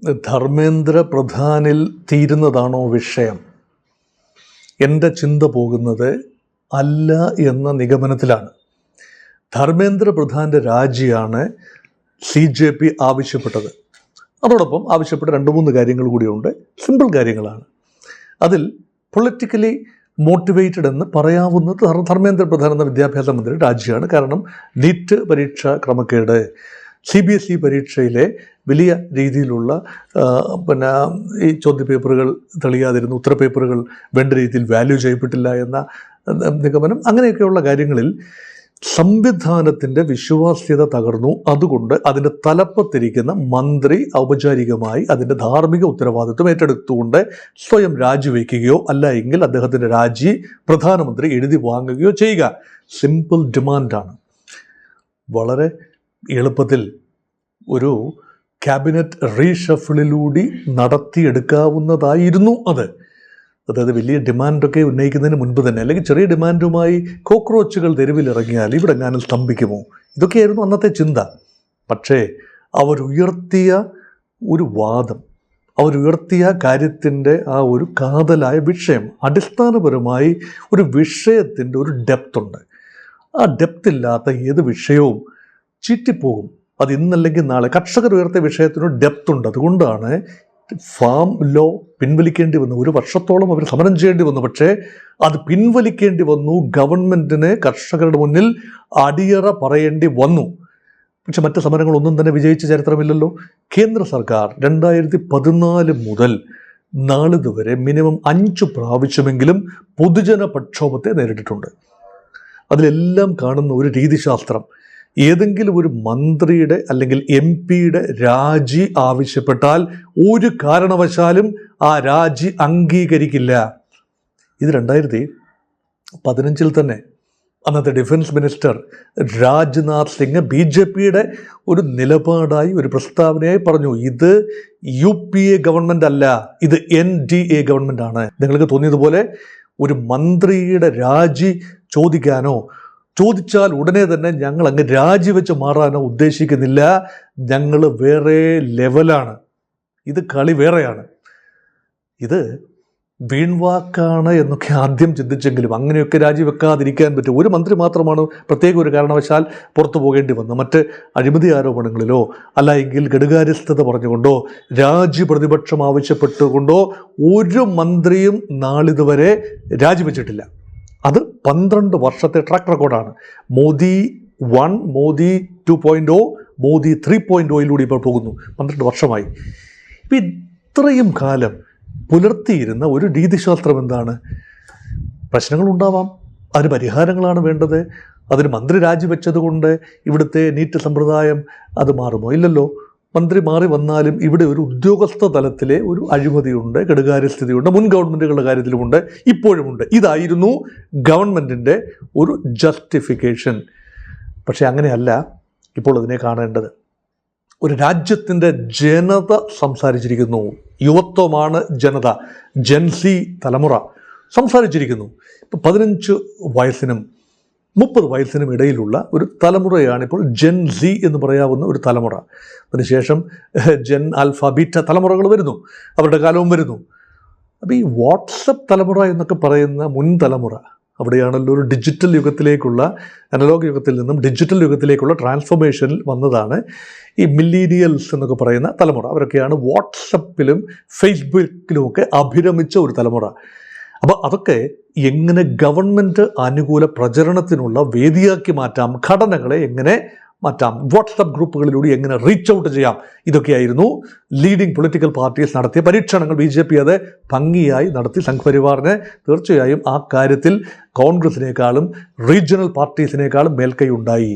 ധർമ്മേന്ദ്ര പ്രധാനിൽ തീരുന്നതാണോ വിഷയം? എൻ്റെ ചിന്ത പോകുന്നത് അല്ല എന്ന നിഗമനത്തിലാണ്. ധർമ്മേന്ദ്ര പ്രധാൻ്റെ രാജിയാണ് CJP ആവശ്യപ്പെട്ടത്. അതോടൊപ്പം ആവശ്യപ്പെട്ട 2-3 കാര്യങ്ങൾ കൂടിയുണ്ട്. സിമ്പിൾ കാര്യങ്ങളാണ്. അതിൽ പൊളിറ്റിക്കലി മോട്ടിവേറ്റഡ് എന്ന് പറയാവുന്നത് ധർമ്മേന്ദ്ര പ്രധാൻ എന്ന വിദ്യാഭ്യാസ മന്ത്രി രാജിയാണ്. കാരണം നീറ്റ് പരീക്ഷ ക്രമക്കേട്, CBSE പരീക്ഷയിലെ വലിയ രീതിയിലുള്ള ഈ ചോദ്യപേപ്പറുകൾ തെളിയാതിരുന്നു, ഉത്തരപേപ്പറുകൾ വേണ്ട രീതിയിൽ വാല്യൂ ചെയ്യപ്പെട്ടില്ല എന്ന നിഗമനം, അങ്ങനെയൊക്കെയുള്ള കാര്യങ്ങളിൽ സംവിധാനത്തിൻ്റെ വിശ്വാസ്യത തകർന്നു. അതുകൊണ്ട് അതിൻ്റെ തലപ്പത്തിരിക്കുന്ന മന്ത്രി ഔപചാരികമായി അതിൻ്റെ ധാർമ്മിക ഉത്തരവാദിത്വം ഏറ്റെടുത്തുകൊണ്ട് സ്വയം രാജിവെക്കുകയോ അല്ല എങ്കിൽ അദ്ദേഹത്തിൻ്റെ രാജി പ്രധാനമന്ത്രി എഴുതി വാങ്ങുകയോ ചെയ്യുക. സിമ്പിൾ ഡിമാൻഡാണ്. വളരെ എളുപ്പത്തിൽ ഒരു ക്യാബിനറ്റ് റീഷഫിളിലൂടെ നടത്തിയെടുക്കാവുന്നതായിരുന്നു അത്. അതായത് വലിയ ഡിമാൻഡൊക്കെ ഉന്നയിക്കുന്നതിന് മുൻപ് തന്നെ, അല്ലെങ്കിൽ ചെറിയ ഡിമാൻഡുമായി കോക്രോച്ചുകൾ തെരുവിലിറങ്ങിയാൽ ഇവിടെ എങ്ങാനും സ്തംഭിക്കുമോ? ഇതൊക്കെയായിരുന്നു അന്നത്തെ ചിന്ത. പക്ഷേ അവരുയർത്തിയ ഒരു വാദം, അവരുയർത്തിയ കാര്യത്തിൻ്റെ ആ ഒരു കാതലായ വിഷയം, അടിസ്ഥാനപരമായി ഒരു വിഷയത്തിൻ്റെ ഒരു ഡെപ്തുണ്ട്. ആ ഡെപ്തില്ലാത്ത ഏത് വിഷയവും ചീറ്റിപ്പോകും. അത് ഇന്നല്ലെങ്കിൽ നാളെ. കർഷകർ ഉയർത്തിയ വിഷയത്തിനൊരു ഡെപ്തുണ്ട്. അതുകൊണ്ടാണ് ഫാം ലോ പിൻവലിക്കേണ്ടി വന്നു. 1 വർഷത്തോളം അവർ സമരം ചെയ്യേണ്ടി വന്നു. പക്ഷേ അത് പിൻവലിക്കേണ്ടി വന്നു. ഗവൺമെൻറ്റിന് കർഷകരുടെ മുന്നിൽ അടിയറ പറയേണ്ടി വന്നു. പക്ഷെ മറ്റ് സമരങ്ങളൊന്നും തന്നെ വിജയിച്ച ചരിത്രമില്ലല്ലോ. കേന്ദ്ര സർക്കാർ 2014 മുതൽ നാളിതുവരെ മിനിമം 5 പ്രാവശ്യമെങ്കിലും പൊതുജന പ്രക്ഷോഭത്തെ നേരിട്ടിട്ടുണ്ട്. അതിലെല്ലാം കാണുന്ന ഒരു രീതിശാസ്ത്രം, ഏതെങ്കിലും ഒരു മന്ത്രിയുടെ അല്ലെങ്കിൽ MP-യുടെ രാജി ആവശ്യപ്പെട്ടാൽ ഒരു കാരണവശാലും ആ രാജി അംഗീകരിക്കില്ല. ഇത് 2015 തന്നെ അന്നത്തെ ഡിഫൻസ് മിനിസ്റ്റർ രാജ്നാഥ് സിംഗ് BJP-യുടെ ഒരു നിലപാടായി, ഒരു പ്രസ്താവനയായി പറഞ്ഞു, ഇത് UPA ഗവൺമെൻറ് അല്ല, ഇത് NDA ഗവൺമെൻറ് ആണ്. നിങ്ങൾക്ക് തോന്നിയതുപോലെ ഒരു മന്ത്രിയുടെ രാജി ചോദിക്കാനോ, ചോദിച്ചാൽ ഉടനെ തന്നെ ഞങ്ങൾ അങ്ങ് രാജിവെച്ച് മാറാനോ ഉദ്ദേശിക്കുന്നില്ല. ഞങ്ങൾ വേറെ ലെവലാണ്. ഇത് കളി വേറെയാണ്. ഇത് വീൺവാക്കാണ് എന്നൊക്കെ ആദ്യം ചിന്തിച്ചെങ്കിലും അങ്ങനെയൊക്കെ രാജിവെക്കാതിരിക്കാൻ പറ്റും. ഒരു മന്ത്രി മാത്രമാണ് പ്രത്യേക ഒരു കാരണവശാൽ പുറത്തു പോകേണ്ടി വന്നത്. മറ്റ് അഴിമതി ആരോപണങ്ങളിലോ അല്ല എങ്കിൽ ഘടുകാര്യസ്ഥത പറഞ്ഞുകൊണ്ടോ രാജി പ്രതിപക്ഷം ആവശ്യപ്പെട്ടുകൊണ്ടോ ഒരു മന്ത്രിയും നാളിതുവരെ രാജിവെച്ചിട്ടില്ല. അത് 12 വർഷത്തെ ട്രാക്ക് റെക്കോർഡാണ്. മോദി 1, മോദി 2.0, മോദി 3.0 ഇപ്പോൾ പോകുന്നു. 12 വർഷമായി. ഇപ്പം ഇത്രയും കാലം പുലർത്തിയിരുന്ന ഒരു രീതിശാസ്ത്രം എന്താണ്? പ്രശ്നങ്ങളുണ്ടാവാം, അതിന് പരിഹാരങ്ങളാണ് വേണ്ടത്. അതിന് മന്ത്രി രാജിവെച്ചത് കൊണ്ട് ഇവിടുത്തെ നീറ്റ് സമ്പ്രദായം അത് മാറുമോ? ഇല്ലല്ലോ. മന്ത്രി മാറി വന്നാലും ഇവിടെ ഒരു ഉദ്യോഗസ്ഥ തലത്തിലെ ഒരു അഴിമതിയുണ്ട്, കെടുകാര്യസ്ഥിതിയുണ്ട്, മുൻ ഗവൺമെൻറ്റുകളുടെ കാര്യത്തിലുമുണ്ട്, ഇപ്പോഴുമുണ്ട്. ഇതായിരുന്നു ഗവൺമെൻറ്റിൻ്റെ ഒരു ജസ്റ്റിഫിക്കേഷൻ. പക്ഷേ അങ്ങനെയല്ല ഇപ്പോൾ അതിനെ കാണേണ്ടത്. ഒരു രാജ്യത്തിൻ്റെ ജനത സംസാരിച്ചിരിക്കുന്നു. യുവത്വമാണ് ജനത, ജെൻസി തലമുറ സംസാരിച്ചിരിക്കുന്നു. ഇപ്പോൾ 15 വയസ്സിനും 30 വയസ്സിനും ഇടയിലുള്ള ഒരു തലമുറയാണിപ്പോൾ ജെൻ സി എന്ന് പറയാവുന്ന ഒരു തലമുറ. അതിനുശേഷം ജെൻ ആൽഫ, ബീറ്റ തലമുറകൾ വരുന്നു, അവരുടെ കാലവും വരുന്നു. അപ്പോൾ ഈ വാട്സപ്പ് തലമുറ എന്നൊക്കെ പറയുന്ന മുൻ തലമുറ, അവിടെയാണല്ലോ ഒരു ഡിജിറ്റൽ യുഗത്തിലേക്കുള്ള, അനലോഗ് യുഗത്തിൽ നിന്നും ഡിജിറ്റൽ യുഗത്തിലേക്കുള്ള ട്രാൻസ്ഫോർമേഷനിൽ വന്നതാണ് ഈ മില്ലീനിയൽസ് എന്നൊക്കെ പറയുന്ന തലമുറ. അവരൊക്കെയാണ് വാട്സപ്പിലും ഫേസ്ബുക്കിലുമൊക്കെ അഭിരമിച്ച ഒരു തലമുറ. അപ്പോൾ അതൊക്കെ എങ്ങനെ ഗവൺമെൻറ് അനുകൂല പ്രചരണത്തിനുള്ള വേദിയാക്കി മാറ്റാം, ഘടനകളെ എങ്ങനെ മാറ്റാം, വാട്സപ്പ് ഗ്രൂപ്പുകളിലൂടെ എങ്ങനെ റീച്ച് ഔട്ട് ചെയ്യാം, ഇതൊക്കെയായിരുന്നു ലീഡിംഗ് പൊളിറ്റിക്കൽ പാർട്ടീസ് നടത്തിയ പരീക്ഷണങ്ങൾ. BJP അത് ഭംഗിയായി നടത്തി. സംഘ്പരിവാറിന് തീർച്ചയായും ആ കാര്യത്തിൽ കോൺഗ്രസിനേക്കാളും റീജിയണൽ പാർട്ടീസിനേക്കാളും മേൽക്കൈ ഉണ്ടായി.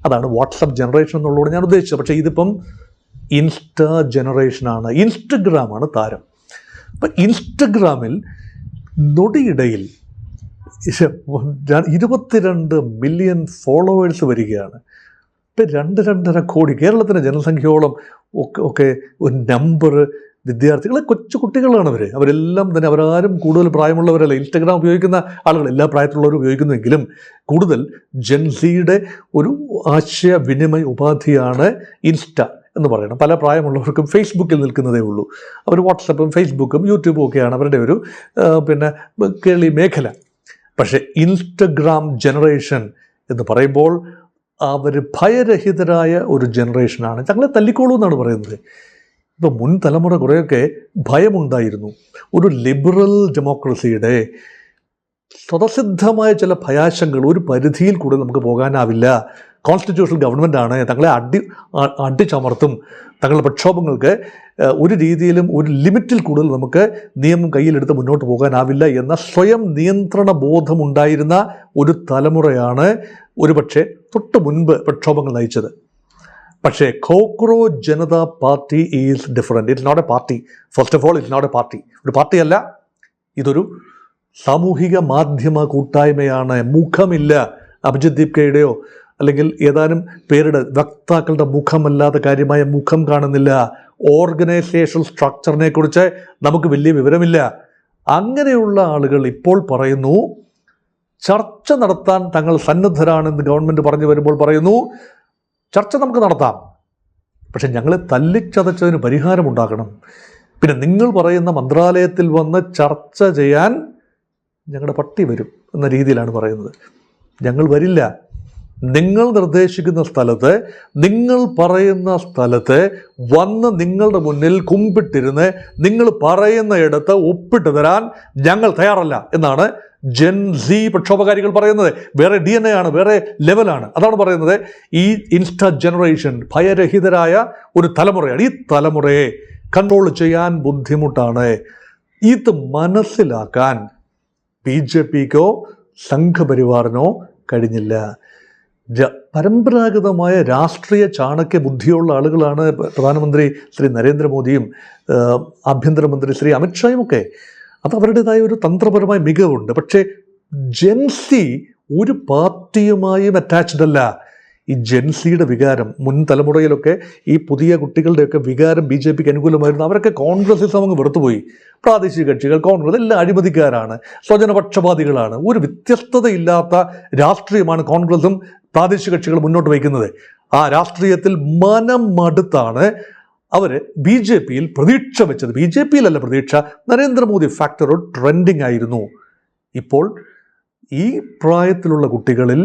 അതാണ് വാട്സപ്പ് ജനറേഷൻ എന്നുള്ളതോട് ഞാൻ ഉദ്ദേശിച്ചത്. പക്ഷേ ഇതിപ്പം ഇൻസ്റ്റാ ജനറേഷനാണ്. ഇൻസ്റ്റഗ്രാമാണ് താരം. അപ്പം ഇൻസ്റ്റഗ്രാമിൽ നൊടിയിടയിൽ 22 മില്യൺ ഫോളോവേഴ്സ് വരികയാണ്. ഇപ്പം 2-2.5 കോടി, കേരളത്തിൻ്റെ ജനസംഖ്യയോളം ഒക്കെ ഒരു നമ്പർ വിദ്യാർത്ഥികൾ, കൊച്ചു കുട്ടികളാണ് അവരെല്ലാം തന്നെ. അവരാരും കൂടുതൽ പ്രായമുള്ളവരല്ല. ഇൻസ്റ്റഗ്രാം ഉപയോഗിക്കുന്ന ആളുകൾ എല്ലാ പ്രായത്തിലുള്ളവരും ഉപയോഗിക്കുന്നുവെങ്കിലും കൂടുതൽ ജെൻസിയുടെ ഒരു ആശയവിനിമയ ഉപാധിയാണ് ഇൻസ്റ്റ. എന്ന് പറയണം. പല പ്രായമുള്ളവർക്കും ഫേസ്ബുക്കിൽ നിൽക്കുന്നതേ ഉള്ളൂ. അവർ വാട്സപ്പും ഫേസ്ബുക്കും യൂട്യൂബും ഒക്കെയാണ് അവരുടെ ഒരു കേളി മേഖല. പക്ഷേ ഇൻസ്റ്റഗ്രാം ജനറേഷൻ എന്ന് പറയുമ്പോൾ അവർ ഭയരഹിതരായ ഒരു ജനറേഷനാണ്. ഞങ്ങളെ തല്ലിക്കോളൂ എന്നാണ് പറയുന്നത്. ഇപ്പോൾ മുൻ തലമുറ കുറേയൊക്കെ ഭയമുണ്ടായിരുന്നു. ഒരു ലിബറൽ ഡെമോക്രസിയുടെ സ്വതസിദ്ധമായ ചില ഭയാശങ്കകൾ, ഒരു പരിധിയിൽ കൂടുതൽ നമുക്ക് പോകാനാവില്ല, കോൺസ്റ്റിറ്റ്യൂഷണൽ ഗവൺമെൻറ്റാണ്, തങ്ങളെ അടിച്ചമർത്തും, തങ്ങളുടെ പ്രക്ഷോഭങ്ങൾക്ക് ഒരു രീതിയിലും ഒരു ലിമിറ്റിൽ കൂടുതൽ നമുക്ക് നിയമം കയ്യിലെടുത്ത് മുന്നോട്ട് പോകാനാവില്ല എന്ന സ്വയം നിയന്ത്രണ ബോധമുണ്ടായിരുന്ന ഒരു തലമുറയാണ് ഒരുപക്ഷെ തൊട്ട് മുൻപ് പ്രക്ഷോഭങ്ങൾ നയിച്ചത്. പക്ഷേ Cockroach Janata Party is different. It's not a party. First of all it's not a party. ഒരു പാർട്ടിയല്ല, ഇതൊരു സാമൂഹിക മാധ്യമ കൂട്ടായ്മയാണ്. മുഖമില്ല. അഭിജിത് ദീപ്കയുടെയോ അല്ലെങ്കിൽ ഏതാനും പേരുടെ വക്താക്കളുടെ മുഖമല്ലാതെ കാര്യമായ മുഖം കാണുന്നില്ല. ഓർഗനൈസേഷൻ സ്ട്രക്ചറിനെ കുറിച്ച് നമുക്ക് വലിയ വിവരമില്ല. അങ്ങനെയുള്ള ആളുകൾ ഇപ്പോൾ പറയുന്നു ചർച്ച നടത്താൻ തങ്ങൾ സന്നദ്ധരാണെന്ന് ഗവൺമെൻറ് പറഞ്ഞു വരുമ്പോൾ പറയുന്നു ചർച്ച നമുക്ക് നടത്താം, പക്ഷെ ഞങ്ങളെ തല്ലിച്ചതച്ചതിന് പരിഹാരമുണ്ടാക്കണം. പിന്നെ നിങ്ങൾ പറയുന്ന മന്ത്രാലയത്തിൽ വന്ന് ചർച്ച ചെയ്യാൻ ഞങ്ങളുടെ പട്ടി വരും എന്ന രീതിയിലാണ് പറയുന്നത്. ഞങ്ങൾ വരില്ല. നിങ്ങൾ നിർദ്ദേശിക്കുന്ന സ്ഥലത്ത്, നിങ്ങൾ പറയുന്ന സ്ഥലത്ത് വന്ന് നിങ്ങളുടെ മുന്നിൽ കുമ്പിട്ടിരുന്ന് നിങ്ങൾ പറയുന്ന ഇടത്ത് ഒപ്പിട്ട് തരാൻ ഞങ്ങൾ തയ്യാറല്ല എന്നാണ് ജെൻ സി പ്രക്ഷോഭകാരികൾ പറയുന്നത്. വേറെ DNA ആണ്, വേറെ ലെവലാണ്. അതാണ് പറയുന്നത്. ഈ ഇൻസ്റ്റ ജനറേഷൻ ഭയരഹിതരായ ഒരു തലമുറയാണ്. ഈ തലമുറയെ കൺട്രോൾ ചെയ്യാൻ ബുദ്ധിമുട്ടാണ്. ഇത് മനസ്സിലാക്കാൻ BJPക്കോ സംഘപരിവാറിനോ കഴിഞ്ഞില്ല. പരമ്പരാഗതമായ രാഷ്ട്രീയ ചാണക്യ ബുദ്ധിയുള്ള ആളുകളാണ് പ്രധാനമന്ത്രി ശ്രീ നരേന്ദ്രമോദിയും ആഭ്യന്തരമന്ത്രി ശ്രീ അമിത്ഷായും ഒക്കെ. അത് അവരുടേതായ ഒരു തന്ത്രപരമായ മികവുണ്ട്. പക്ഷേ ജെൻസി ഒരു പാർട്ടിയുമായും അറ്റാച്ച്ഡ് അല്ല. ഈ ജെൻസിയുടെ വികാരം, മുൻ തലമുറയിലൊക്കെ ഈ പുതിയ കുട്ടികളുടെയൊക്കെ വികാരം BJPക്ക് അനുകൂലമായിരുന്നു. അവരൊക്കെ കോൺഗ്രസിസം അങ്ങ് വെറുത്തുപോയി. പ്രാദേശിക കക്ഷികൾ, കോൺഗ്രസ് എല്ലാം അഴിമതിക്കാരാണ്, സ്വജനപക്ഷപാതികളാണ്. ഒരു വ്യത്യസ്തതയില്ലാത്ത രാഷ്ട്രീയമാണ് കോൺഗ്രസും പ്രാദേശിക കക്ഷികൾ മുന്നോട്ട് വയ്ക്കുന്നത്. ആ രാഷ്ട്രീയത്തിൽ മനം മടുത്താണ് അവർ BJPയിൽ പ്രതീക്ഷ വെച്ചത്. BJPയിലല്ല പ്രതീക്ഷ, നരേന്ദ്രമോദി ഫാക്ടർ ട്രെൻഡിങ് ആയിരുന്നു. ഇപ്പോൾ ഈ പ്രായത്തിലുള്ള കുട്ടികളിൽ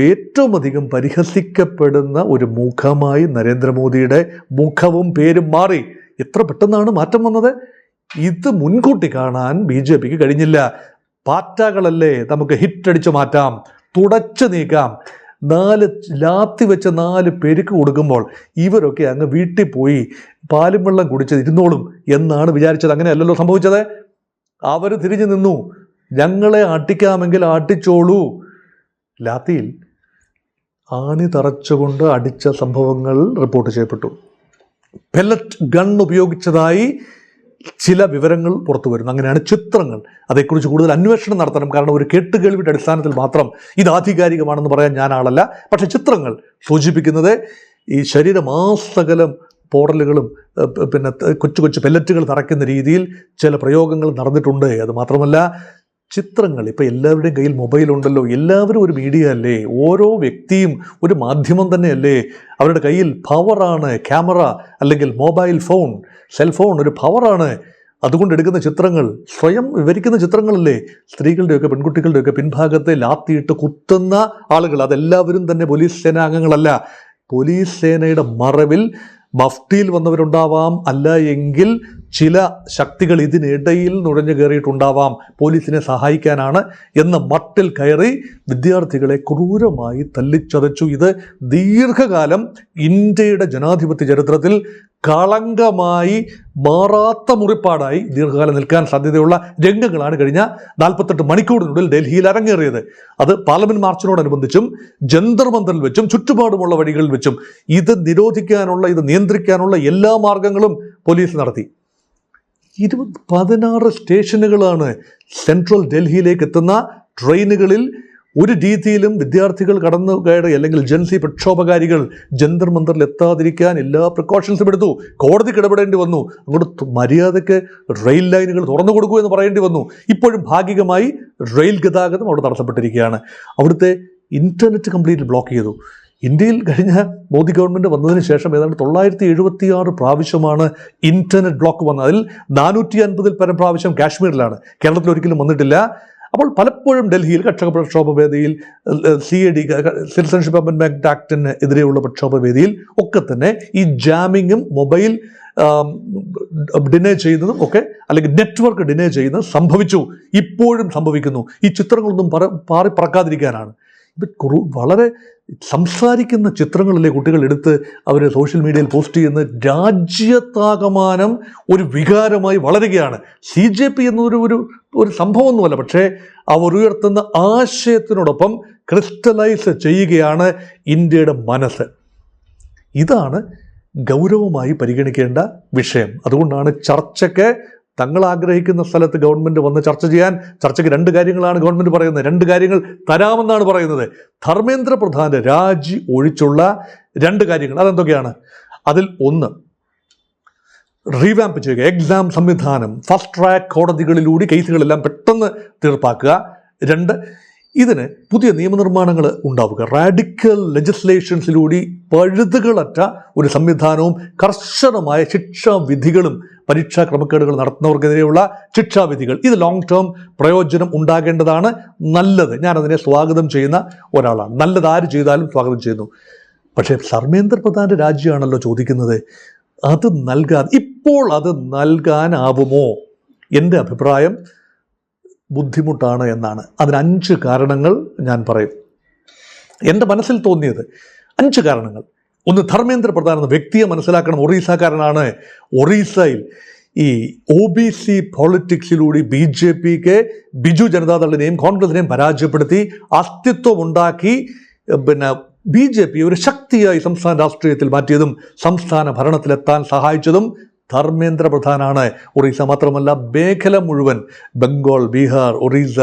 ഏറ്റവും അധികം പരിഹസിക്കപ്പെടുന്ന ഒരു മുഖമായി നരേന്ദ്രമോദിയുടെ മുഖവും പേരും മാറി. എത്ര പെട്ടെന്നാണ് മാറ്റം വന്നത്! ഇത് മുൻകൂട്ടി കാണാൻ BJPക്ക് കഴിഞ്ഞില്ല. പാറ്റകളല്ലേ, നമുക്ക് ഹിറ്റടിച്ച് മാറ്റാം, തുടച്ചു നീക്കാം. 4 ലാത്തി വെച്ച് 4 പെരുക്ക് കൊടുക്കുമ്പോൾ ഇവരൊക്കെ അങ്ങ് വീട്ടിൽ പോയി പാലും വെള്ളം കുടിച്ച് ഇരുന്നോളും എന്നാണ് വിചാരിച്ചത്. അങ്ങനെയല്ലല്ലോ സംഭവിച്ചത്. അവർ തിരിഞ്ഞു നിന്നു. ഞങ്ങളെ അടിക്കാമെങ്കിൽ അടിച്ചോളൂ. ലാത്തിയിൽ ആണി തറച്ചുകൊണ്ട് അടിച്ച സംഭവങ്ങൾ റിപ്പോർട്ട് ചെയ്യപ്പെട്ടു. പെല്ലറ്റ് ഗൺ ഉപയോഗിച്ചതായി ചില വിവരങ്ങൾ പുറത്തു വരുന്നു. അങ്ങനെയാണ് ചിത്രങ്ങൾ. അതേക്കുറിച്ച് കൂടുതൽ അന്വേഷണം നടത്തണം. കാരണം ഒരു കേട്ടുകേൾവിയുടെ അടിസ്ഥാനത്തിൽ മാത്രം ഇത് ആധികാരികമാണെന്ന് പറയാൻ ഞാൻ ആളല്ല. പക്ഷേ ചിത്രങ്ങൾ സൂചിപ്പിക്കുന്നത് ഈ ശരീരമാസകലം പോറലുകളും കൊച്ചു കൊച്ചു പെല്ലറ്റുകൾ തറയ്ക്കുന്ന രീതിയിൽ ചില പ്രയോഗങ്ങൾ നടന്നിട്ടുണ്ട്. അത് മാത്രമല്ല ചിത്രങ്ങൾ, ഇപ്പോൾ എല്ലാവരുടെയും കയ്യിൽ മൊബൈലുണ്ടല്ലോ, എല്ലാവരും ഒരു മീഡിയ അല്ലേ, ഓരോ വ്യക്തിയും ഒരു മാധ്യമം തന്നെയല്ലേ. അവരുടെ കയ്യിൽ പവറാണ്. ക്യാമറ അല്ലെങ്കിൽ മൊബൈൽ ഫോൺ, സെൽഫോൺ ഒരു പവറാണ്. അതുകൊണ്ട് എടുക്കുന്ന ചിത്രങ്ങൾ സ്വയം വിവരിക്കുന്ന ചിത്രങ്ങളല്ലേ. സ്ത്രീകളുടെയൊക്കെ പെൺകുട്ടികളുടെയൊക്കെ പിൻഭാഗത്തെ ലാത്തിയിട്ട് കുത്തുന്ന ആളുകൾ, അതെല്ലാവരും തന്നെ പോലീസ് സേനാ അംഗങ്ങളല്ല. പോലീസ് സേനയുടെ മറവിൽ മഫ്തിയിൽ വന്നവരുണ്ടാവാം, അല്ല എങ്കിൽ ചില ശക്തികൾ ഇതിനിടയിൽ നുഴഞ്ഞു കയറിയിട്ടുണ്ടാവാം, പോലീസിനെ സഹായിക്കാനാണ് എന്ന മട്ടിൽ കയറി വിദ്യാർത്ഥികളെ ക്രൂരമായി തല്ലിച്ചതച്ചു. ഇത് ദീർഘകാലം ഇന്ത്യയുടെ ജനാധിപത്യ ചരിത്രത്തിൽ കളങ്കമായി മാറാത്ത മുറിപ്പാടായി ദീർഘകാലം നിൽക്കാൻ സാധ്യതയുള്ള രംഗങ്ങളാണ് കഴിഞ്ഞ 48 മണിക്കൂറിനുള്ളിൽ ഡൽഹിയിൽ അരങ്ങേറിയത്. അത് പാർലമെന്റ് മാർച്ചിനോടനുബന്ധിച്ചും ജന്തർ മന്ദറിൽ വെച്ചും ചുറ്റുപാടുമുള്ള വഴികളിൽ വെച്ചും ഇത് നിരോധിക്കാനുള്ള, ഇത് നിയന്ത്രിക്കാനുള്ള എല്ലാ മാർഗങ്ങളും പോലീസ് നടത്തി. 16 സ്റ്റേഷനുകളാണ് സെൻട്രൽ ഡൽഹിയിലേക്ക് എത്തുന്ന ട്രെയിനുകളിൽ. ഒരു രീതിയിലും വിദ്യാർത്ഥികൾ കടന്നു കയറി അല്ലെങ്കിൽ ജൻസി പ്രക്ഷോഭകാരികൾ ജന്തർ മന്ദറിൽ എത്താതിരിക്കാൻ എല്ലാ പ്രിക്കോഷൻസും എടുത്തു. കോടതിക്ക് ഇടപെടേണ്ടി വന്നു. അങ്ങോട്ട് മര്യാദയ്ക്ക് റെയിൽ ലൈനുകൾ തുറന്നു കൊടുക്കൂ എന്ന് പറയേണ്ടി വന്നു. ഇപ്പോഴും ഭാഗികമായി റെയിൽ ഗതാഗതം അവിടെ തടസ്സപ്പെട്ടിരിക്കുകയാണ്. അവിടുത്തെ ഇൻ്റർനെറ്റ് കംപ്ലീറ്റ് ബ്ലോക്ക് ചെയ്തു. ഇന്ത്യയിൽ കഴിഞ്ഞ മോദി ഗവൺമെൻറ് വന്നതിന് ശേഷം ഏതാണ്ട് 976 പ്രാവശ്യമാണ് ഇൻ്റർനെറ്റ് ബ്ലോക്ക് വന്നത്. അതിൽ 450 പരം പ്രാവശ്യം കാശ്മീരിലാണ്. കേരളത്തിൽ ഒരിക്കലും വന്നിട്ടില്ല. അപ്പോൾ പലപ്പോഴും ഡൽഹിയിൽ കർഷക പ്രക്ഷോഭ വേദിയിൽ, CAD സിറ്റിസൺഷിപ്പ് അമെൻഡ്മെൻറ്റ് ആക്ടിന് എതിരെയുള്ള പ്രക്ഷോഭ വേദിയിൽ ഒക്കെ തന്നെ ഈ ജാമിങ്ങും മൊബൈൽ ഡിനേ ചെയ്യുന്നതും ഒക്കെ, അല്ലെങ്കിൽ നെറ്റ്വർക്ക് ഡിനേ ചെയ്യുന്നത് സംഭവിച്ചു, ഇപ്പോഴും സംഭവിക്കുന്നു. ഈ ചിത്രങ്ങളൊന്നും പാറി പറക്കാതിരിക്കാനാണ്. ഇത് വളരെ സംസാരിക്കുന്ന ചിത്രങ്ങളിലെ കുട്ടികൾ എടുത്ത് അവർ സോഷ്യൽ മീഡിയയിൽ പോസ്റ്റ് ചെയ്യുന്ന രാജ്യത്താകമാനം ഒരു വികാരമായി വളരുകയാണ്. CJP എന്നൊരു സംഭവമൊന്നുമല്ല, പക്ഷേ അവർ ഉയർത്തുന്ന ആശയത്തിനോടൊപ്പം ക്രിസ്റ്റലൈസ് ചെയ്യുകയാണ് ഇന്ത്യയുടെ മനസ്സ്. ഇതാണ് ഗൗരവമായി പരിഗണിക്കേണ്ട വിഷയം. അതുകൊണ്ടാണ് ചർച്ചയ്ക്ക് തങ്ങൾ ആഗ്രഹിക്കുന്ന സ്ഥലത്ത് ഗവൺമെൻറ് വന്ന് ചർച്ച ചെയ്യാൻ. ചർച്ചയ്ക്ക് 2 കാര്യങ്ങളാണ് ഗവൺമെൻറ് പറയുന്നത്. 2 കാര്യങ്ങൾ തരാമെന്നാണ് പറയുന്നത്. ധർമ്മേന്ദ്ര പ്രധാൻ്റെ രാജി ഒഴിച്ചുള്ള 2 കാര്യങ്ങൾ. അതെന്തൊക്കെയാണ്? അതിൽ ഒന്ന്, റീവാമ്പ് ചെയ്യുക, എക്സാം സംവിധാനം, ഫസ്റ്റ് ട്രാക്ക് കോടതികളിലൂടെ കേസുകളെല്ലാം പെട്ടെന്ന് തീർപ്പാക്കുക. 2, ഇതിന് പുതിയ നിയമനിർമ്മാണങ്ങൾ ഉണ്ടാവുക. റാഡിക്കൽ ലെജിസ്ലേഷൻസിലൂടെ പഴുതുകളറ്റ ഒരു സംവിധാനവും കർശനമായ ശിക്ഷാവിധികളും, പരീക്ഷാ ക്രമക്കേടുകൾ നടത്തുന്നവർക്കെതിരെയുള്ള ശിക്ഷാവിധികൾ. ഇത് ലോങ് ടേം പ്രയോജനം ഉണ്ടാകേണ്ടതാണ്. നല്ലത്, ഞാനതിനെ സ്വാഗതം ചെയ്യുന്ന ഒരാളാണ്. നല്ലത് ആര് ചെയ്താലും സ്വാഗതം ചെയ്യുന്നു. പക്ഷേ ധർമ്മേന്ദ്ര പ്രധാൻ്റെ രാജ്യമാണല്ലോ ചോദിക്കുന്നത്. അത് ഇപ്പോൾ അത് നൽകാനാവുമോ? എൻ്റെ അഭിപ്രായം ബുദ്ധിമുട്ടാണ് എന്നാണ്. അതിന് 5 കാരണങ്ങൾ ഞാൻ പറയും. എൻ്റെ മനസ്സിൽ തോന്നിയത് 5 കാരണങ്ങൾ. ഒന്ന്, ധർമ്മേന്ദ്ര പ്രധാൻ എന്ന വ്യക്തിയെ മനസ്സിലാക്കണം. ഒറീസക്കാരനാണ്. ഒറീസയിൽ ഈ OBC പോളിറ്റിക്സിലൂടെ BJPക്ക്, ബിജു ജനതാദളിനെയും കോൺഗ്രസിനെയും പരാജയപ്പെടുത്തി അസ്തിത്വമുണ്ടാക്കി BJP ഒരു ശക്തിയായി സംസ്ഥാന രാഷ്ട്രീയത്തിൽ മാറ്റിയതും സംസ്ഥാന ഭരണത്തിലെത്താൻ സഹായിച്ചതും ധർമ്മേന്ദ്ര പ്രധാനാണ്. ഒറീസ മാത്രമല്ല, മേഖല മുഴുവൻ, ബംഗാൾ, ബീഹാർ, ഒറീസ,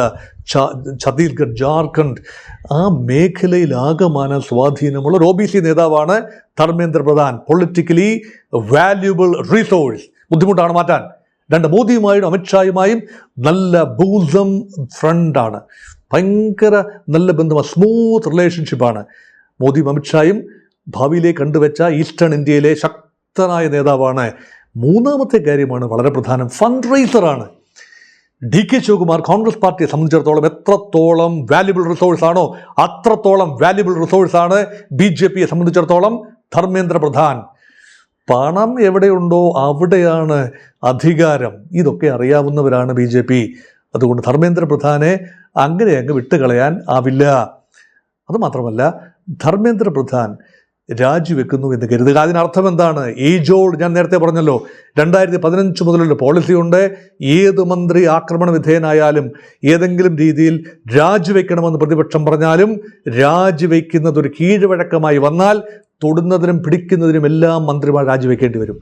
ഛത്തീസ്ഗഡ്, ജാർഖണ്ഡ്, ആ മേഖലയിലാകമാനം സ്വാധീനമുള്ള ഒരു OBC നേതാവാണ് Dharmendra Pradhan. Politically valuable resource. ബുദ്ധിമുട്ടാണ് മാറ്റാൻ. 2, മോദിയുമായും അമിത്ഷായുമായും നല്ല ബൂസം ഫ്രണ്ടാണ്. ഭയങ്കര നല്ല ബന്ധമാണ്, സ്മൂത്ത് റിലേഷൻഷിപ്പാണ്. മോദിയും അമിത്ഷായും ഭാവിയിലേക്ക് കണ്ടുവച്ച ഈസ്റ്റേൺ ഇന്ത്യയിലെ ശക്തനായ നേതാവാണ്. 3ാമത്തെ കാര്യമാണ് വളരെ പ്രധാനം, ഫണ്ട് റൈസറാണ്. DK ശിവകുമാർ കോൺഗ്രസ് പാർട്ടിയെ സംബന്ധിച്ചിടത്തോളം എത്രത്തോളം വാല്യുബിൾ റിസോഴ്സ് ആണോ അത്രത്തോളം വാല്യുബിൾ റിസോഴ്സാണ് BJPയെ സംബന്ധിച്ചിടത്തോളം ധർമ്മേന്ദ്ര പ്രധാൻ. പണം എവിടെയുണ്ടോ അവിടെയാണ് അധികാരം. ഇതൊക്കെ അറിയാവുന്നവരാണ് BJP. അതുകൊണ്ട് ധർമ്മേന്ദ്ര പ്രധാനെ അങ്ങനെ അങ്ങ് വിട്ടുകളയാൻ ആവില്ല. അതുമാത്രമല്ല, ധർമ്മേന്ദ്ര പ്രധാൻ രാജിവെക്കുന്നു എന്ന് കരുതുക. അതിനർത്ഥം എന്താണ്? ഏജോട് ഞാൻ നേരത്തെ പറഞ്ഞല്ലോ, 2015 മുതലുള്ള പോളിസിയുണ്ട്. ഏത് മന്ത്രി ആക്രമണ വിധേയനായാലും ഏതെങ്കിലും രീതിയിൽ രാജിവെക്കണമെന്ന് പ്രതിപക്ഷം പറഞ്ഞാലും രാജിവെക്കുന്നത് ഒരു കീഴ്വഴക്കമായി വന്നാൽ തൊടുന്നതിനും പിടിക്കുന്നതിനും എല്ലാം മന്ത്രിമാർ രാജിവെക്കേണ്ടി വരും.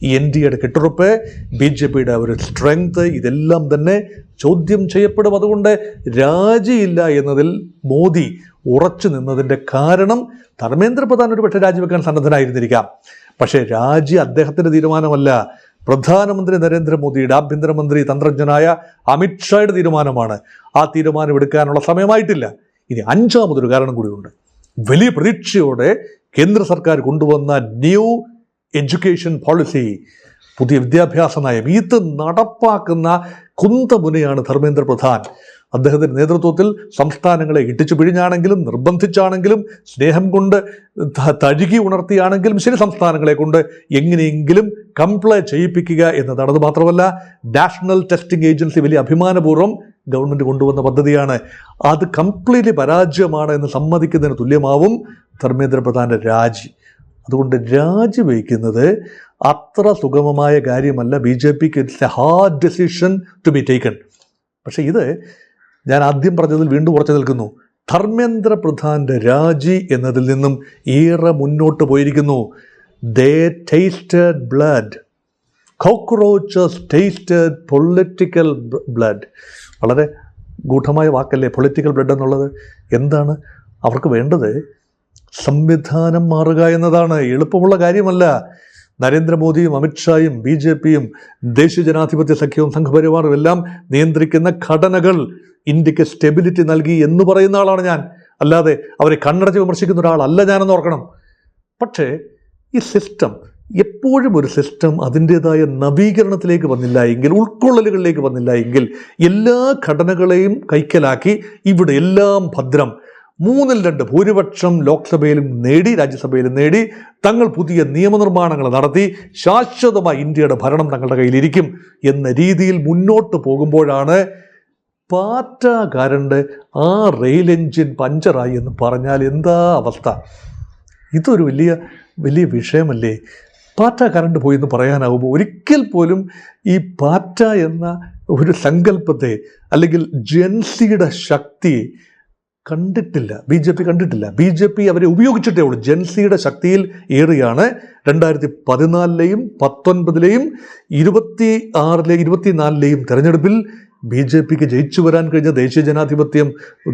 ഈ NDAയുടെ കെട്ടുറപ്പ്, BJPയുടെ ഒരു സ്ട്രെങ്ത്, ഇതെല്ലാം തന്നെ ചോദ്യം ചെയ്യപ്പെടും. അതുകൊണ്ട് രാജിയില്ല എന്നതിൽ മോദി ഉറച്ചു നിന്നതിൻ്റെ കാരണം ധർമ്മേന്ദ്ര പ്രധാൻ ഒരു പക്ഷേ രാജിവെക്കാൻ സന്നദ്ധനായിരുന്നിരിക്കാം. പക്ഷേ രാജി അദ്ദേഹത്തിൻ്റെ തീരുമാനമല്ല, പ്രധാനമന്ത്രി നരേന്ദ്രമോദിയുടെ, ആഭ്യന്തരമന്ത്രി തന്ത്രജ്ഞനായ അമിത്ഷായുടെ തീരുമാനമാണ്. ആ തീരുമാനം എടുക്കാനുള്ള സമയമായിട്ടില്ല. ഇനി 5ാമതൊരു കാരണം കൂടിയുണ്ട്. വലിയ പ്രതീക്ഷയോടെ കേന്ദ്ര സർക്കാർ കൊണ്ടുവന്ന ന്യൂ എഡ്യൂക്കേഷൻ പോളിസി, പുതിയ വിദ്യാഭ്യാസ നയം, ഇത് നടപ്പാക്കുന്ന കുന്തമുനയാണ് ധർമ്മേന്ദ്ര പ്രധാൻ. അദ്ദേഹത്തിൻ്റെ നേതൃത്വത്തിൽ സംസ്ഥാനങ്ങളെ ഇട്ടിച്ചു പിഴിഞ്ഞാണെങ്കിലും നിർബന്ധിച്ചാണെങ്കിലും സ്നേഹം കൊണ്ട് തഴുകി ഉണർത്തിയാണെങ്കിലും ശരി, സംസ്ഥാനങ്ങളെ കൊണ്ട് എങ്ങനെയെങ്കിലും കംപ്ലൈ ചെയ്യിപ്പിക്കുക എന്നതാണ്. അത് മാത്രമല്ല, നാഷണൽ ടെസ്റ്റിംഗ് ഏജൻസി വലിയ അഭിമാനപൂർവ്വം ഗവൺമെൻറ് കൊണ്ടുവന്ന പദ്ധതിയാണ്. അത് കംപ്ലീറ്റ്ലി പരാജയമാണ് എന്ന് സമ്മതിക്കുന്നതിന് തുല്യമാവും ധർമ്മേന്ദ്ര പ്രധാൻ്റെ രാജി. അതുകൊണ്ട് രാജിവെക്കുന്നത് അത്ര സുഗമമായ കാര്യമല്ല. BJPക്ക് it's a hard decision to be taken. പക്ഷേ ഇത് ഞാൻ ആദ്യം പറഞ്ഞതിൽ വീണ്ടും ഉറച്ചു നിൽക്കുന്നു. ധർമ്മേന്ദ്ര പ്രധാൻ്റെ രാജി എന്നതിൽ നിന്നും ഏറെ മുന്നോട്ട് പോയിരിക്കുന്നു. They tasted blood. Cockroaches tasted political blood. വളരെ ഗൂഢമായ വാക്കല്ലേ പൊളിറ്റിക്കൽ ബ്ലഡ് എന്നുള്ളത്. എന്താണ് അവർക്ക് വേണ്ടത്? സംവിധാനം മാറുക എന്നതാണ്. എളുപ്പമുള്ള കാര്യമല്ല. നരേന്ദ്രമോദിയും അമിത്ഷായും BJPയും ദേശീയ ജനാധിപത്യ സഖ്യവും സംഘപരിവാറും എല്ലാം നിയന്ത്രിക്കുന്ന ഘടനകൾ ഇന്ത്യക്ക് സ്റ്റെബിലിറ്റി നൽകി എന്ന് പറയുന്ന ആളാണ് ഞാൻ. അല്ലാതെ അവരെ കണ്ണടച്ച് വിമർശിക്കുന്ന ഒരാളല്ല ഞാനെന്ന് ഓർക്കണം. പക്ഷേ ഈ സിസ്റ്റം എപ്പോഴും ഒരു സിസ്റ്റം അതിൻ്റേതായ നവീകരണത്തിലേക്ക് വന്നില്ല എങ്കിൽ, ഉൾക്കൊള്ളലുകളിലേക്ക് വന്നില്ല എങ്കിൽ, എല്ലാ ഘടനകളെയും കൈക്കലാക്കി ഇവിടെ എല്ലാം ഭദ്രം, 3/2 ഭൂരിപക്ഷം ലോക്സഭയിലും നേടി രാജ്യസഭയിലും നേടി തങ്ങൾ പുതിയ നിയമനിർമ്മാണങ്ങൾ നടത്തി ശാശ്വതമായി ഇന്ത്യയുടെ ഭരണം തങ്ങളുടെ കയ്യിലിരിക്കും എന്ന രീതിയിൽ മുന്നോട്ട് പോകുമ്പോഴാണ് പാറ്റ ആ റെയിൽ എൻജിൻ പഞ്ചറായി എന്ന് പറഞ്ഞാൽ എന്താ അവസ്ഥ? ഇതൊരു വലിയ വലിയ വിഷയമല്ലേ? പാറ്റ കറണ്ട് പോയി എന്ന് പറയാനാവുമ്പോൾ ഒരിക്കൽ പോലും ഈ പാറ്റ എന്ന ഒരു സങ്കല്പത്തെ അല്ലെങ്കിൽ ജെൻസിയുടെ ശക്തിയെ കണ്ടിട്ടില്ല, BJP കണ്ടിട്ടില്ല. BJP അവരെ ഉപയോഗിച്ചിട്ടേ ഉള്ളൂ. ജെൻസിയുടെ ശക്തിയിൽ ഏറിയാണ് 2014-ലെയും 2019-ലെയും 2026-ലെയും 2024-ലെയും തെരഞ്ഞെടുപ്പിൽ BJPക്ക് ജയിച്ചു വരാൻ കഴിഞ്ഞ ദേശീയ ജനാധിപത്യം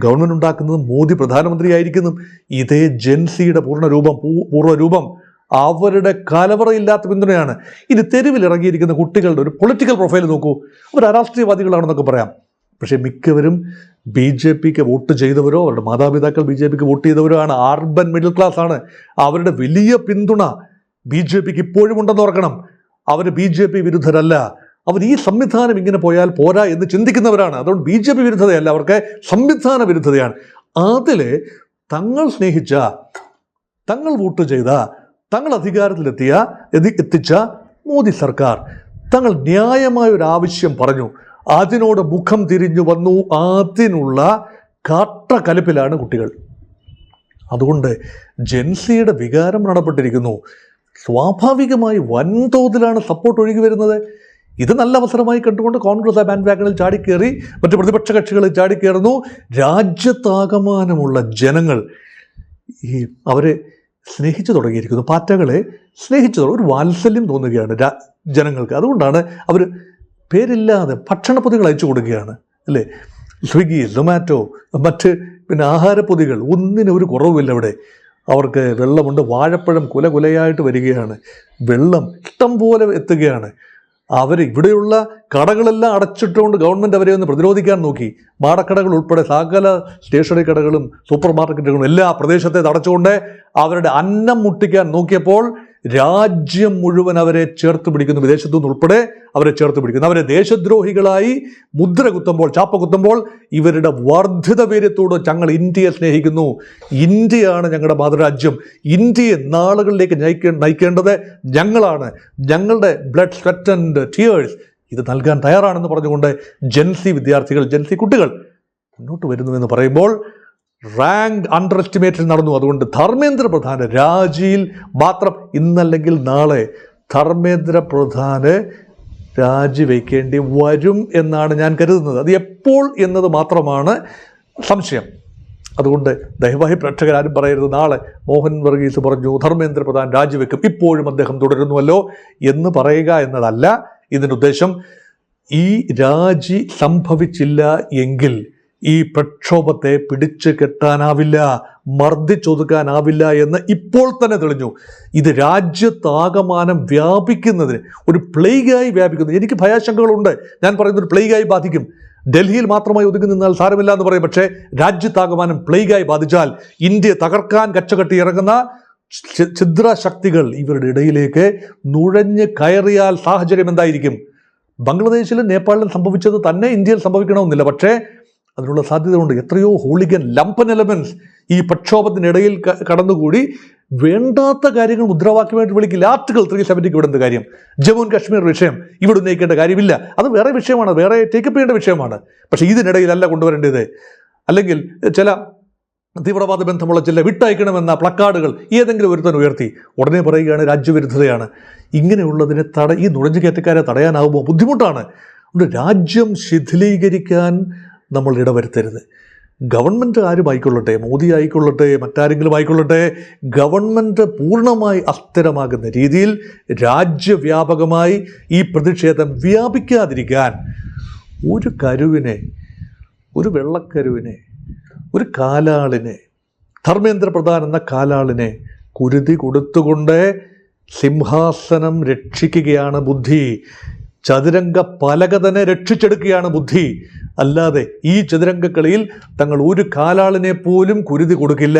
ഗവൺമെൻറ് ഉണ്ടാക്കുന്നതും മോദി പ്രധാനമന്ത്രിയായിരിക്കുന്നതും ഇതേ ജെൻസിയുടെ പൂർണ്ണരൂപം അവരുടെ കലവറയില്ലാത്ത പിന്തുണയാണ്. ഇനി തെരുവിലിറങ്ങിയിരിക്കുന്ന കുട്ടികളുടെ ഒരു പൊളിറ്റിക്കൽ പ്രൊഫൈൽ നോക്കൂ. അവർ അരാഷ്ട്രീയവാദികളാണെന്നൊക്കെ പറയാം, പക്ഷേ മിക്കവരും BJPക്ക് വോട്ട് ചെയ്തവരോ അവരുടെ മാതാപിതാക്കൾ BJPക്ക് വോട്ട് ചെയ്തവരോ ആണ്. അർബൻ മിഡിൽ ക്ലാസ് ആണ്. അവരുടെ വലിയ പിന്തുണ BJPക്ക് ഇപ്പോഴും ഉണ്ടെന്ന് ഓർക്കണം. അവർ BJP വിരുദ്ധരല്ല. അവർ ഈ സംവിധാനം ഇങ്ങനെ പോയാൽ പോരാ എന്ന് ചിന്തിക്കുന്നവരാണ്. അതുകൊണ്ട് BJP വിരുദ്ധതയല്ല, അവർക്ക് സംവിധാന വിരുദ്ധതയാണ്. അതിൽ തങ്ങൾ സ്നേഹിച്ച, തങ്ങൾ വോട്ട് ചെയ്ത, തങ്ങൾ എത്തിച്ച മോദി സർക്കാർ തങ്ങൾ ന്യായമായ ഒരു ആവശ്യം പറഞ്ഞു, അതിനോട് മുഖം തിരിഞ്ഞു വന്നു. അതിനുള്ള കാട്ടക്കലിപ്പിലാണ് കുട്ടികൾ. അതുകൊണ്ട് ജെൻസിയുടെ വികാരം നടപ്പെട്ടിരിക്കുന്നു. സ്വാഭാവികമായി വൻതോതിലാണ് സപ്പോർട്ട് ഒഴുകി വരുന്നത്. ഇത് നല്ല അവസരമായി കണ്ടുകൊണ്ട് കോൺഗ്രസ് ആ ബാൻഡ് വാഗണിൽ ചാടിക്കേറി, മറ്റ് പ്രതിപക്ഷ കക്ഷികളിൽ ചാടിക്കേറുന്നു. രാജ്യത്താകമാനമുള്ള ജനങ്ങൾ അവരെ സ്നേഹിച്ചു തുടങ്ങിയിരിക്കുന്നു. പാറ്റകളെ സ്നേഹിച്ചു ഒരു വാത്സല്യം തോന്നുകയാണ് ജനങ്ങൾക്ക്. അതുകൊണ്ടാണ് അവർ പേരില്ലാതെ ഭക്ഷണപ്പൊതികൾ അയച്ചു കൊടുക്കുകയാണ്, അല്ലേ? സ്വിഗ്ഗി, സൊമാറ്റോ, മറ്റ് ആഹാരപ്പൊതികൾ, ഒന്നിനും ഒരു കുറവുമില്ല ഇവിടെ. അവർക്ക് വെള്ളമുണ്ട്, വാഴപ്പഴം കുലയായിട്ട് വരികയാണ്, വെള്ളം ഇഷ്ടം പോലെ എത്തുകയാണ്. ഇവിടെയുള്ള കടകളെല്ലാം അടച്ചിട്ടുകൊണ്ട് ഗവൺമെൻറ് അവരെ ഒന്ന് പ്രതിരോധിക്കാൻ നോക്കി. മാടക്കടകൾ ഉൾപ്പെടെ സകല സ്റ്റേഷനറി കടകളും സൂപ്പർ മാർക്കറ്റുകളും എല്ലാ പ്രദേശത്തെ അടച്ചുകൊണ്ട് അവരുടെ അന്നം മുട്ടിക്കാൻ നോക്കിയപ്പോൾ രാജ്യം മുഴുവൻ അവരെ ചേർത്ത് പിടിക്കുന്നു. വിദേശത്തു നിന്നുൾപ്പെടെ അവരെ ചേർത്ത് പിടിക്കുന്നു. അവരെ ദേശദ്രോഹികളായി മുദ്ര കുത്തുമ്പോൾ, ചാപ്പ കുത്തുമ്പോൾ ഇവരുടെ വർദ്ധിത വീര്യത്തോട് ഞങ്ങൾ ഇന്ത്യയെ സ്നേഹിക്കുന്നു, ഇന്ത്യയാണ് ഞങ്ങളുടെ മാതൃരാജ്യം, ഇന്ത്യയെ നാളുകളിലേക്ക് നയിക്കേണ്ടത് ഞങ്ങളാണ്, ഞങ്ങളുടെ ബ്ലഡ്, സ്വെറ്റ് ആൻഡ് ടിയേഴ്സ് ഇത് നൽകാൻ തയ്യാറാണെന്ന് പറഞ്ഞുകൊണ്ട് ജെൻസി വിദ്യാർത്ഥികൾ, ജെൻസി കുട്ടികൾ മുന്നോട്ട് വരുന്നുവെന്ന് പറയുമ്പോൾ റാങ്ക് അണ്ടർ എസ്റ്റിമേറ്റിൽ നടന്നു. അതുകൊണ്ട് ധർമ്മേന്ദ്ര പ്രധാന് രാജിയിൽ മാത്രം ഇന്നല്ലെങ്കിൽ നാളെ ധർമ്മേന്ദ്ര പ്രധാന് രാജിവെക്കേണ്ടി വരും എന്നാണ് ഞാൻ കരുതുന്നത്. അത് എപ്പോൾ എന്നത് മാത്രമാണ് സംശയം. അതുകൊണ്ട് ദയവായി പ്രേക്ഷകരാരും പറയരുത് നാളെ മോഹൻ വർഗീസ് പറഞ്ഞു ധർമ്മേന്ദ്ര പ്രധാൻ രാജിവെക്കും, ഇപ്പോഴും അദ്ദേഹം തുടരുന്നുവല്ലോ എന്ന് പറയുക എന്നതല്ല ഇതിൻ്റെ ഉദ്ദേശം. ഈ രാജി സംഭവിച്ചില്ല എങ്കിൽ ഈ പ്രക്ഷോഭത്തെ പിടിച്ചു കെട്ടാനാവില്ല, മർദ്ദിച്ചൊതുക്കാനാവില്ല എന്ന് ഇപ്പോൾ തന്നെ തെളിഞ്ഞു. ഇത് രാജ്യത്താകമാനം വ്യാപിക്കുന്നതിന്, ഒരു പ്ലേഗായി വ്യാപിക്കുന്നത്, എനിക്ക് ഭയാശങ്കകളുണ്ട്. ഞാൻ പറയുന്നൊരു പ്ലേഗായി ബാധിക്കും. ഡൽഹിയിൽ മാത്രമായി ഒതുങ്ങി നിന്നാൽ സാരമില്ല എന്ന് പറയും, പക്ഷേ രാജ്യത്താകമാനം പ്ലേഗായി ബാധിച്ചാൽ ഇന്ത്യയെ തകർക്കാൻ കച്ചകെട്ടി ഇറങ്ങുന്ന ഛിദ്രശക്തികൾ ഇവരുടെ ഇടയിലേക്ക് നുഴഞ്ഞ് കയറിയാൽ സാഹചര്യം എന്തായിരിക്കും? ബംഗ്ലാദേശിലും നേപ്പാളിലും സംഭവിച്ചത് തന്നെ ഇന്ത്യയിൽ സംഭവിക്കണമെന്നില്ല, പക്ഷേ അതിനുള്ള സാധ്യതയുണ്ട്. എത്രയോ ഹൂളിഗൻ ലംപൻ എലമെന്റ്സ് ഈ പ്രക്ഷോഭത്തിനിടയിൽ കടന്നുകൂടി വേണ്ടാത്ത കാര്യങ്ങൾ മുദ്രാവാക്യമായിട്ട് വിളിക്കില്ല. ആർട്ടിക്കിൾ 370 ഇവിടെ എന്ത് കാര്യം? ജമ്മു ആൻഡ് കാശ്മീർ വിഷയം ഇവിടെ ഉന്നയിക്കേണ്ട കാര്യമില്ല, അത് വേറെ വിഷയമാണ്, വേറെ ടേക്കപ്പ് ചെയ്യേണ്ട വിഷയമാണ്. പക്ഷേ ഇതിനിടയിലല്ല കൊണ്ടുവരേണ്ടത്. അല്ലെങ്കിൽ ചില തീവ്രവാദ ബന്ധമുള്ള ചില വിട്ടയക്കണമെന്ന പ്ലക്കാർഡുകൾ ഏതെങ്കിലും ഒരുത്തൻ ഉയർത്തി ഉടനെ പറയുകയാണ് രാജ്യവിരുദ്ധതയാണ്. ഇങ്ങനെയുള്ളതിനെ ഈ നുഴഞ്ഞുകയറ്റക്കാരെ തടയാനാവുമ്പോൾ ബുദ്ധിമുട്ടാണ്. അതുകൊണ്ട് രാജ്യം ശിഥിലീകരിക്കാൻ നമ്മൾ ഇടവരുത്തരുത്. ഗവൺമെൻറ് ആരും ആയിക്കൊള്ളട്ടെ, മോദി ആയിക്കൊള്ളട്ടെ, മറ്റാരെങ്കിലും ആയിക്കൊള്ളട്ടെ, ഗവൺമെൻറ് പൂർണ്ണമായി അസ്ഥിരമാകുന്ന രീതിയിൽ രാജ്യവ്യാപകമായി ഈ പ്രതിഷേധം വ്യാപിക്കാതിരിക്കാൻ ഒരു കരുവിനെ, ഒരു വെള്ളക്കരുവിനെ, ഒരു കാലാളിനെ, ധർമ്മേന്ദ്ര പ്രധാൻ എന്ന കാലാളിനെ കുരുതി കൊടുത്തുകൊണ്ട് സിംഹാസനം രക്ഷിക്കുകയാണ് ബുദ്ധി. ചതുരംഗ പലക തന്നെ രക്ഷിച്ചെടുക്കുകയാണ് ബുദ്ധി. അല്ലാതെ ഈ ചതുരംഗ കളിയിൽ തങ്ങൾ ഒരു കാലാളിനെ പോലും കുരുതി കൊടുക്കില്ല,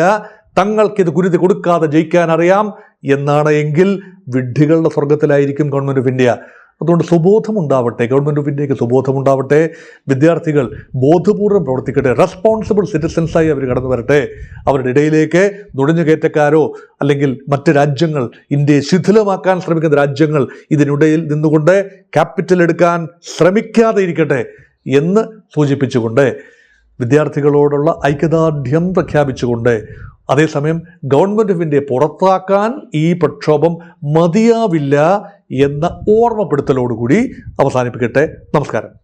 തങ്ങൾക്കിത് കുരുതി കൊടുക്കാതെ ജയിക്കാൻ അറിയാം എന്നാണ് എങ്കിൽ വിഡ്ഢികളുടെ സ്വർഗത്തിലായിരിക്കും ഗവൺമെൻറ് ഓഫ് ഇന്ത്യ. അതുകൊണ്ട് സുബോധമുണ്ടാവട്ടെ, ഗവൺമെൻറ് ഓഫ് ഇന്ത്യക്ക് സുബോധമുണ്ടാവട്ടെ. വിദ്യാർത്ഥികൾ ബോധപൂർവ്വം പ്രവർത്തിക്കട്ടെ, റെസ്പോൺസിബിൾ സിറ്റിസൻസായി അവർ കടന്നു വരട്ടെ. അവരുടെ ഇടയിലേക്ക് നുഴഞ്ഞുകയറ്റക്കാരോ അല്ലെങ്കിൽ മറ്റ് രാജ്യങ്ങൾ, ഇന്ത്യയെ ശിഥിലമാക്കാൻ ശ്രമിക്കുന്ന രാജ്യങ്ങൾ ഇതിനിടയിൽ നിന്നുകൊണ്ട് ക്യാപിറ്റൽ എടുക്കാൻ ശ്രമിക്കാതെ ഇരിക്കട്ടെ എന്ന് സൂചിപ്പിച്ചുകൊണ്ട് വിദ്യാർത്ഥികളോടുള്ള ഐക്യദാർഢ്യം പ്രഖ്യാപിച്ചുകൊണ്ട്, അതേസമയം ഗവൺമെൻറ് ഓഫ് ഇന്ത്യയെ പുറത്താക്കാൻ ഈ പ്രക്ഷോഭം മതിയാവില്ല എന്ന ഓർമ്മപ്പെടുത്തലോടുകൂടി അവസാനിപ്പിക്കട്ടെ. നമസ്കാരം.